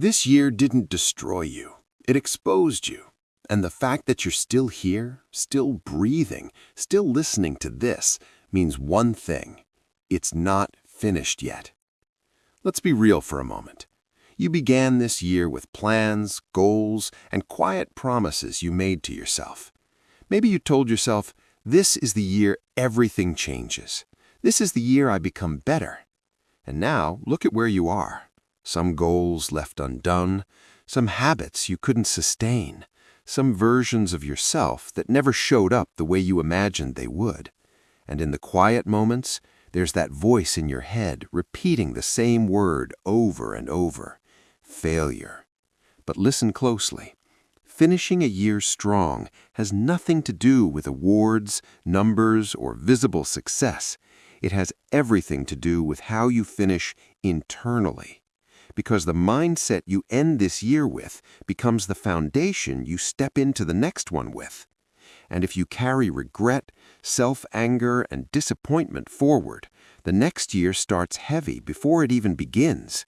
This year didn't destroy you. It exposed you. And the fact that you're still here, still breathing, still listening to this, means one thing. It's not finished yet. Let's be real for a moment. You began this year with plans, goals, and quiet promises you made to yourself. Maybe you told yourself, this is the year everything changes. This is the year I become better. And now, look at where you are. Some goals left undone, some habits you couldn't sustain, some versions of yourself that never showed up the way you imagined they would. And in the quiet moments, there's that voice in your head repeating the same word over and over: failure. But listen closely. Finishing a year strong has nothing to do with awards, numbers, or visible success. It has everything to do with how you finish internally. Because the mindset you end this year with becomes the foundation you step into the next one with. And if you carry regret, self-anger, and disappointment forward, the next year starts heavy before it even begins.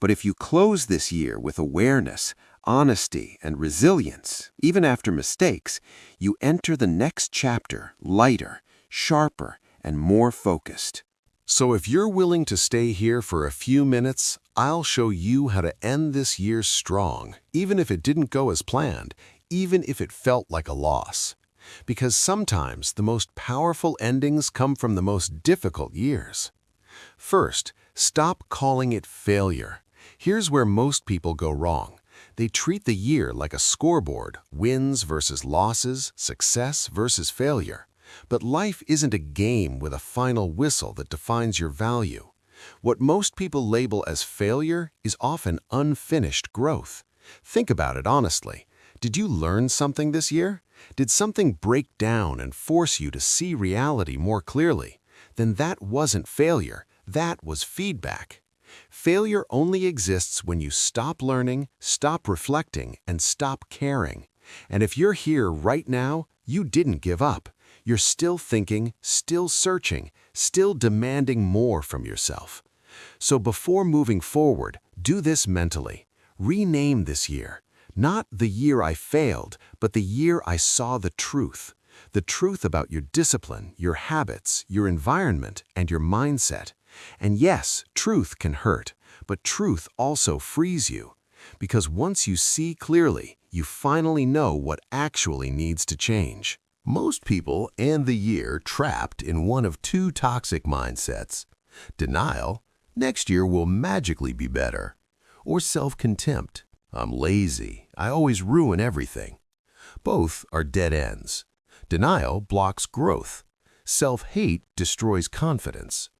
But if you close this year with awareness, honesty, and resilience, even after mistakes, you enter the next chapter lighter, sharper, and more focused. So if you're willing to stay here for a few minutes, I'll show you how to end this year strong, even if it didn't go as planned, even if it felt like a loss. Because sometimes the most powerful endings come from the most difficult years. First, stop calling it failure. Here's where most people go wrong. They treat the year like a scoreboard: wins versus losses, success versus failure. But life isn't a game with a final whistle that defines your value. What most people label as failure is often unfinished growth. Think about it honestly. Did you learn something this year? Did something break down and force you to see reality more clearly? Then that wasn't failure. That was feedback. Failure only exists when you stop learning, stop reflecting, and stop caring. And if you're here right now, you didn't give up. You're still thinking, still searching, still demanding more from yourself. So before moving forward, do this mentally. Rename this year. Not the year I failed, but the year I saw the truth. The truth about your discipline, your habits, your environment, and your mindset. And yes, truth can hurt, but truth also frees you. Because once you see clearly, you finally know what actually needs to change. Most people end the year trapped in one of two toxic mindsets: denial, next year will magically be better, or self-contempt, I'm lazy, I always ruin everything. Both are dead ends. Denial blocks growth. Self-hate destroys confidence.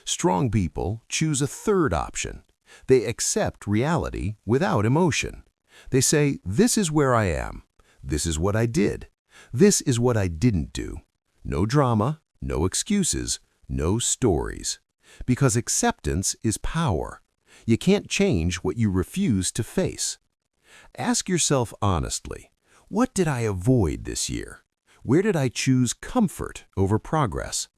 Strong people choose a third option. They accept reality without emotion. They say, this is where I am. This is what I did. This is what I didn't do. No drama, no excuses, no stories. Because acceptance is power. You can't change what you refuse to face. Ask yourself honestly, what did I avoid this year? Where did I choose comfort over progress?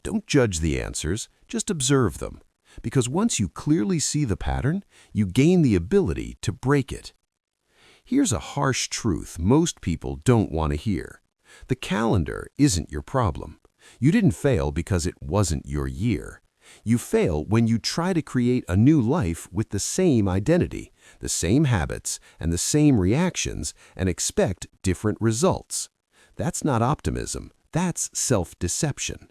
Don't judge the answers, just observe them. Because once you clearly see the pattern, you gain the ability to break it. Here's a harsh truth most people don't want to hear. The calendar isn't your problem. You didn't fail because it wasn't your year. You fail when you try to create a new life with the same identity, the same habits, and the same reactions, and expect different results. That's not optimism. That's self-deception.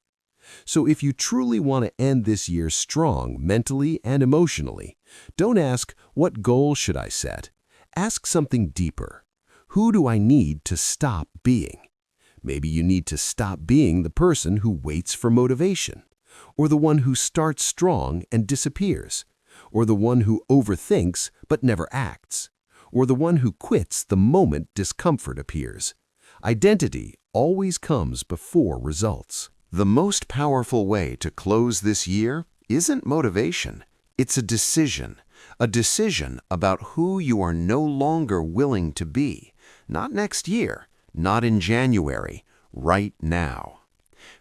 So if you truly want to end this year strong mentally and emotionally, don't ask, what goal should I set? Ask something deeper. Who do I need to stop being? Maybe you need to stop being the person who waits for motivation, or the one who starts strong and disappears, or the one who overthinks but never acts, or the one who quits the moment discomfort appears. Identity always comes before results. The most powerful way to close this year isn't motivation. It's a decision about who you are no longer willing to be. Not next year, not in January, right now.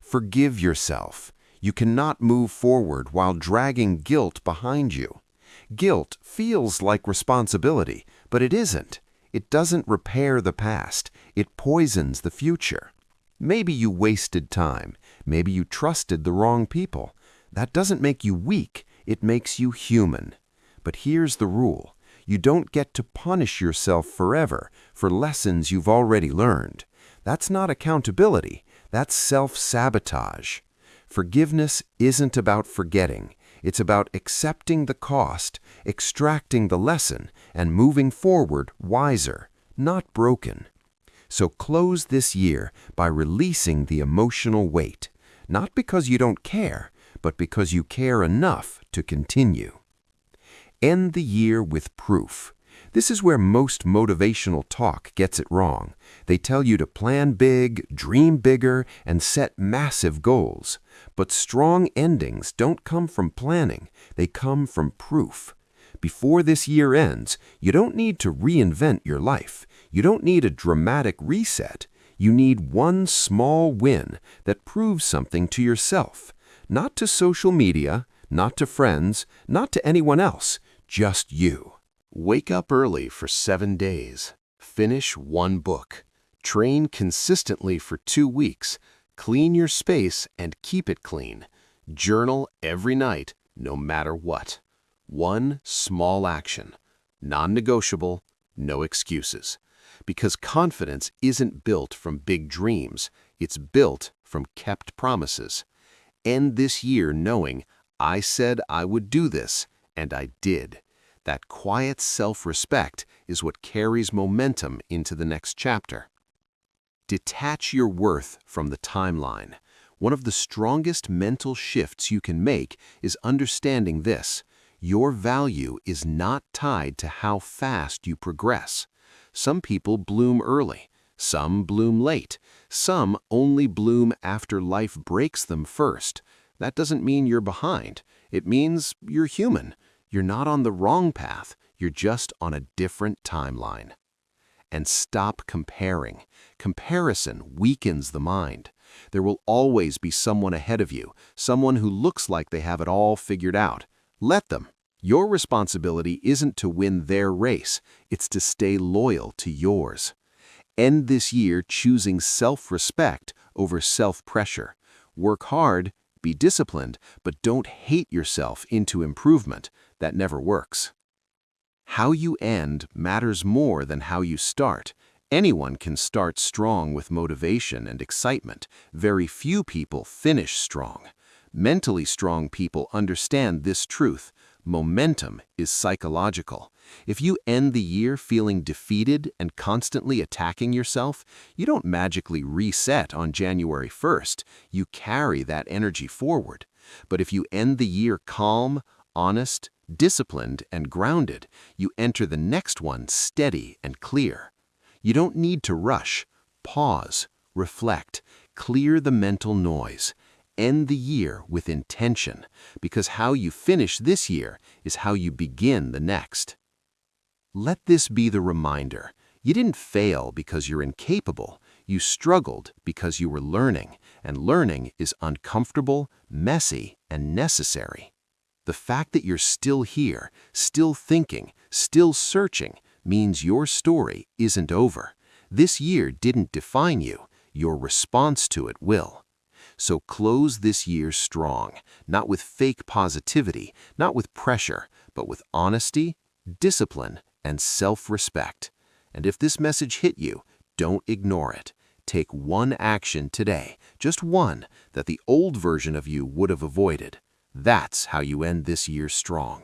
Forgive yourself. You cannot move forward while dragging guilt behind you. Guilt feels like responsibility, but it isn't. It doesn't repair the past. It poisons the future. Maybe you wasted time. Maybe you trusted the wrong people. That doesn't make you weak. It makes you human. But here's the rule. You don't get to punish yourself forever for lessons you've already learned. That's not accountability. That's self-sabotage. Forgiveness isn't about forgetting. It's about accepting the cost, extracting the lesson, and moving forward wiser, not broken. So close this year by releasing the emotional weight, not because you don't care, but because you care enough to continue. End the year with proof. This is where most motivational talk gets it wrong. They tell you to plan big, dream bigger, and set massive goals. But strong endings don't come from planning. They come from proof. Before this year ends, you don't need to reinvent your life. You don't need a dramatic reset. You need one small win that proves something to yourself. Not to social media, not to friends, not to anyone else, just you. Wake up early for 7 days. Finish 1 book. Train consistently for 2 weeks. Clean your space and keep it clean. Journal every night, no matter what. One small action. Non-negotiable, no excuses. Because confidence isn't built from big dreams. It's built from kept promises. End this year knowing, I said I would do this, and I did. That quiet self-respect is what carries momentum into the next chapter. Detach your worth from the timeline. One of the strongest mental shifts you can make is understanding this. Your value is not tied to how fast you progress. Some people bloom early. Some bloom late. Some only bloom after life breaks them first. That doesn't mean you're behind. It means you're human. You're not on the wrong path. You're just on a different timeline. And stop comparing. Comparison weakens the mind. There will always be someone ahead of you, someone who looks like they have it all figured out. Let them. Your responsibility isn't to win their race. It's to stay loyal to yours. End this year choosing self-respect over self-pressure. Work hard, be disciplined, but don't hate yourself into improvement. That never works. How you end matters more than how you start. Anyone can start strong with motivation and excitement. Very few people finish strong. Mentally strong people understand this truth. Momentum is psychological. If you end the year feeling defeated and constantly attacking yourself, you don't magically reset on January 1st. You carry that energy forward. But if you end the year calm, honest, disciplined, and grounded, you enter the next one steady and clear. You don't need to rush. Pause, reflect, clear the mental noise. End the year with intention, because how you finish this year is how you begin the next. Let this be the reminder. You didn't fail because you're incapable. You struggled because you were learning, and learning is uncomfortable, messy, and necessary. The fact that you're still here, still thinking, still searching, means your story isn't over. This year didn't define you. Your response to it will. So close this year strong, not with fake positivity, not with pressure, but with honesty, discipline, and self-respect. And if this message hit you, don't ignore it. Take one action today, just one, that the old version of you would have avoided. That's how you end this year strong.